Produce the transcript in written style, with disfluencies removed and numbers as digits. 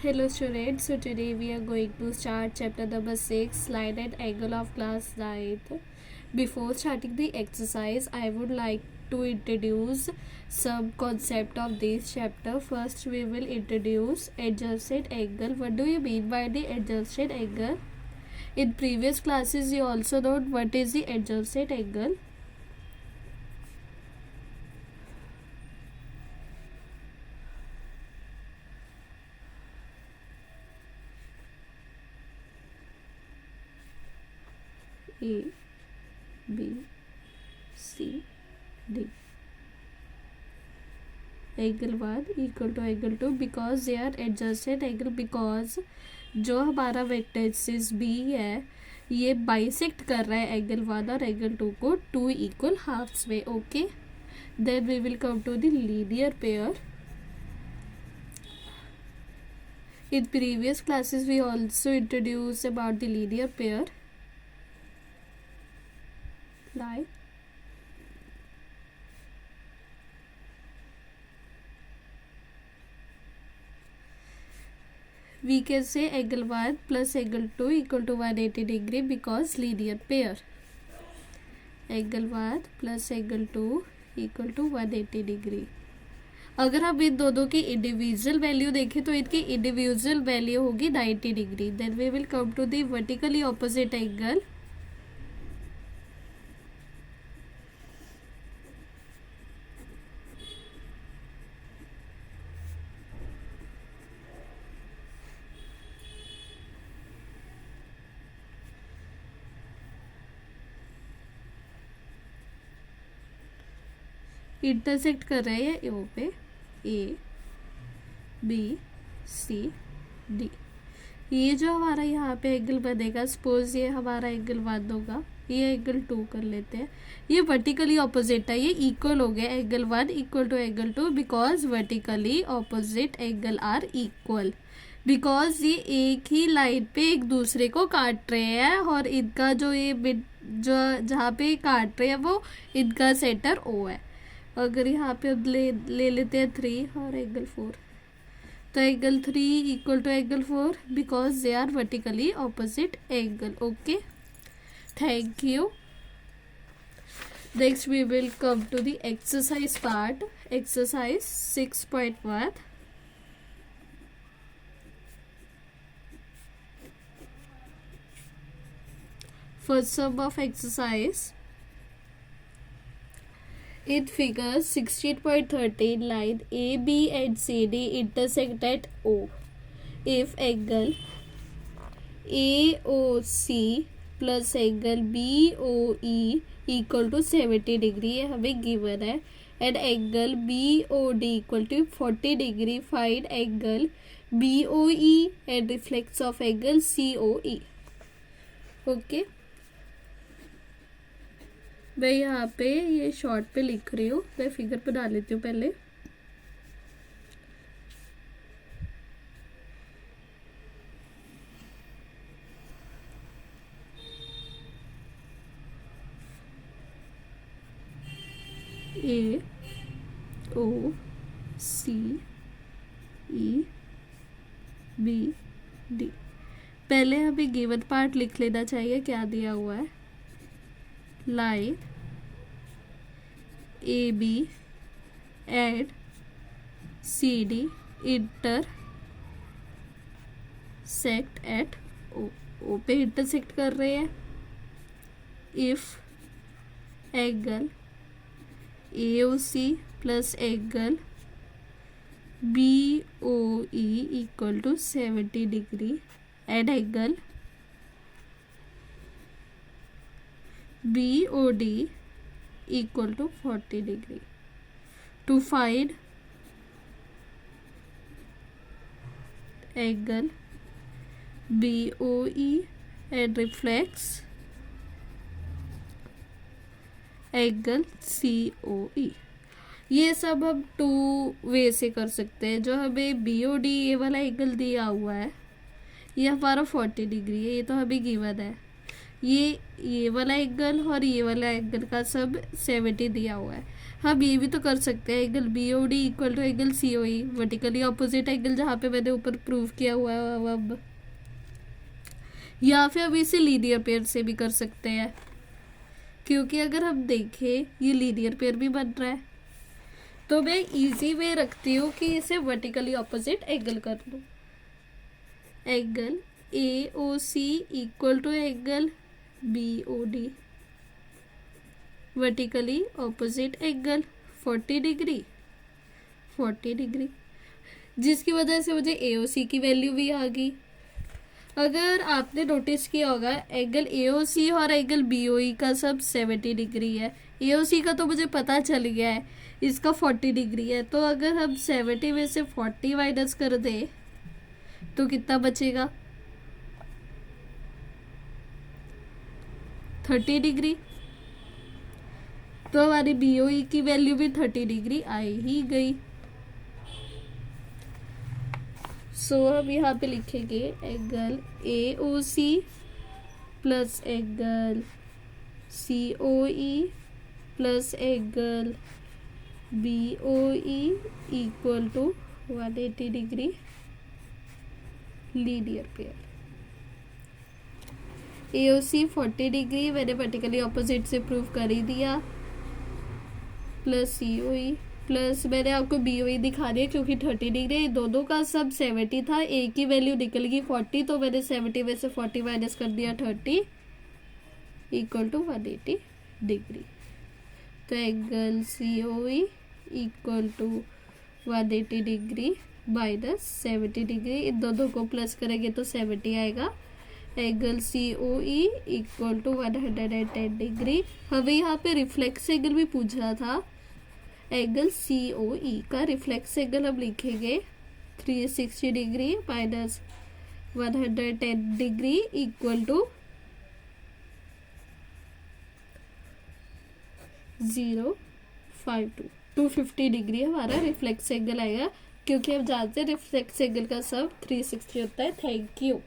Hello students, so today we are going to start chapter number 6, line and angle of class 9th. Before starting the exercise, I would like to introduce some concept of this chapter. First, we will introduce adjacent angle. What do you mean by the adjacent angle? In previous classes, you also know what is the adjacent angle. A, B, C, D. Angle 1 equal to angle 2 because they are adjacent angle because जो हमारा वेक्टर्सिस B है ये bisect कर रहा है angle 1 और angle 2 को 2 equal halves में. Okay, then we will come to the linear pair. In previous classes we also introduced about the linear pair like we can say angle 1 plus angle 2 equal to 180 degree because linear pair. Angle 1 plus angle 2 equal to 180 degree. अगर हम इन दोनों की individual value देखें तो इनकी individual value होगी 90 degree. Then we will come to the vertically opposite angle. Intersect कर रहे हैं ओ पे ए बी सी डी. ये जो हमारा यहाँ पे एंगल बनेगा, सपोज ये हमारा एंगल 1 होगा, ये एंगल 2 कर लेते हैं. ये वर्टिकली ऑपोजिट है, ये इक्वल हो गया. Angle 1 equal to angle 2 because vertically opposite angle are equal. Because ये एक ही लाइन पे एक दूसरे को काट रहे हैं और इनका जो ये जो जहाँ पे काट रहे हैं वो इनका सेंटर ओ है. अगर यहाँ पे अब ले लेते हैं 3 और एंगल 4, तो angle 3 equal to angle 4 because they are vertically opposite angle. Okay, thank you. Next we will come to the exercise part. Exercise 6.1. First sum of exercise. In figure 16.13, line AB and CD intersect at O. If angle AOC plus angle BOE equal to 70 degree ये हमें given है, and angle BOD equal to 40 degree, find angle BOE and reflex of angle COE. Okay. मैं यहाँ पे ये short पे लिख रही हूँ. मैं फिगर बना लेती हूँ पहले. ए ओ सी ई बी डी. पहले हमें गिवन पार्ट लिख लेना चाहिए. क्या दिया हुआ है? line AB and CD intersect at O. O पे इंटरसेक्ट कर रहे हैं. If angle AOC plus angle BOE equal to 70 degree and angle BOD equal to 40 degree. To find angle BOE and reflex angle COE. ये सब हम 2 वे से कर सकते हैं. जो हमें BOD ये वाला एंगल दिया हुआ है ये हमारा 40 डिग्री है, ये तो हमें गिवन है. ये वाला एंगल और ये वाला एंगल का सब 70 दिया हुआ है. हाँ ये भी तो कर सकते हैं, angle B O D equal to angle C O E, vertically opposite angle जहाँ पे मैंने ऊपर प्रूव किया हुआ है अब। या फिर अब इसे लीनियर पेयर से भी कर सकते हैं, क्योंकि अगर हम देखें ये लीनियर पेयर भी बन रहा है, तो मैं इजी वे रखती हूँ कि इसे वर्टिकली ऑपोजिट एंगल कर लूँ। Angle A O C equal to angle B O D, vertically opposite angle 40 degree 40 degree, जिसकी वजह से मुझे AOC की वैल्यू भी आ गई। अगर आपने नोटिस किया होगा एंगल AOC और एंगल BOE का सब 70 डिग्री है। AOC का तो मुझे पता चल गया है, इसका 40 डिग्री है। तो अगर हम 70 में से 40 माइनस कर दें तो कितना बचेगा, 30 डिग्री। तो हमारी BOE की वैल्यू भी 30 डिग्री आ ही गई। सो हम यहाँ पे लिखेंगे angle AOC plus angle COE plus angle BOE equal to 180 degree linear pair. AOC 40 degree मैंने वर्टिकली ऑपोजिट से प्रूव कर ही दिया, प्लस COE प्लस मैंने आपको BOE दिखा दिया क्योंकि 30 डिग्री, दोनों का सब 70 था, एक की वैल्यू निकल गई 40, तो मैंने 70 में से 40 माइनस कर दिया 30 इक्वल टू 180 डिग्री। तो angle COE equal to 180 degree minus 70 degree, इन दोनों को प्लस करेंगे तो 70 आएगा। Angle COE equal to 110 degree. हमें यहाँ पे रिफ्लेक्स एंगल भी पूछा था, एंगल COE का रिफ्लेक्स एंगल हम लिखेंगे 360 degree minus 110 degree equal to 052 250 degree हमारा रिफ्लेक्स एंगल आएगा, क्योंकि हम जानते हैं रिफ्लेक्स एंगल का सब 360 होता है। Thank you.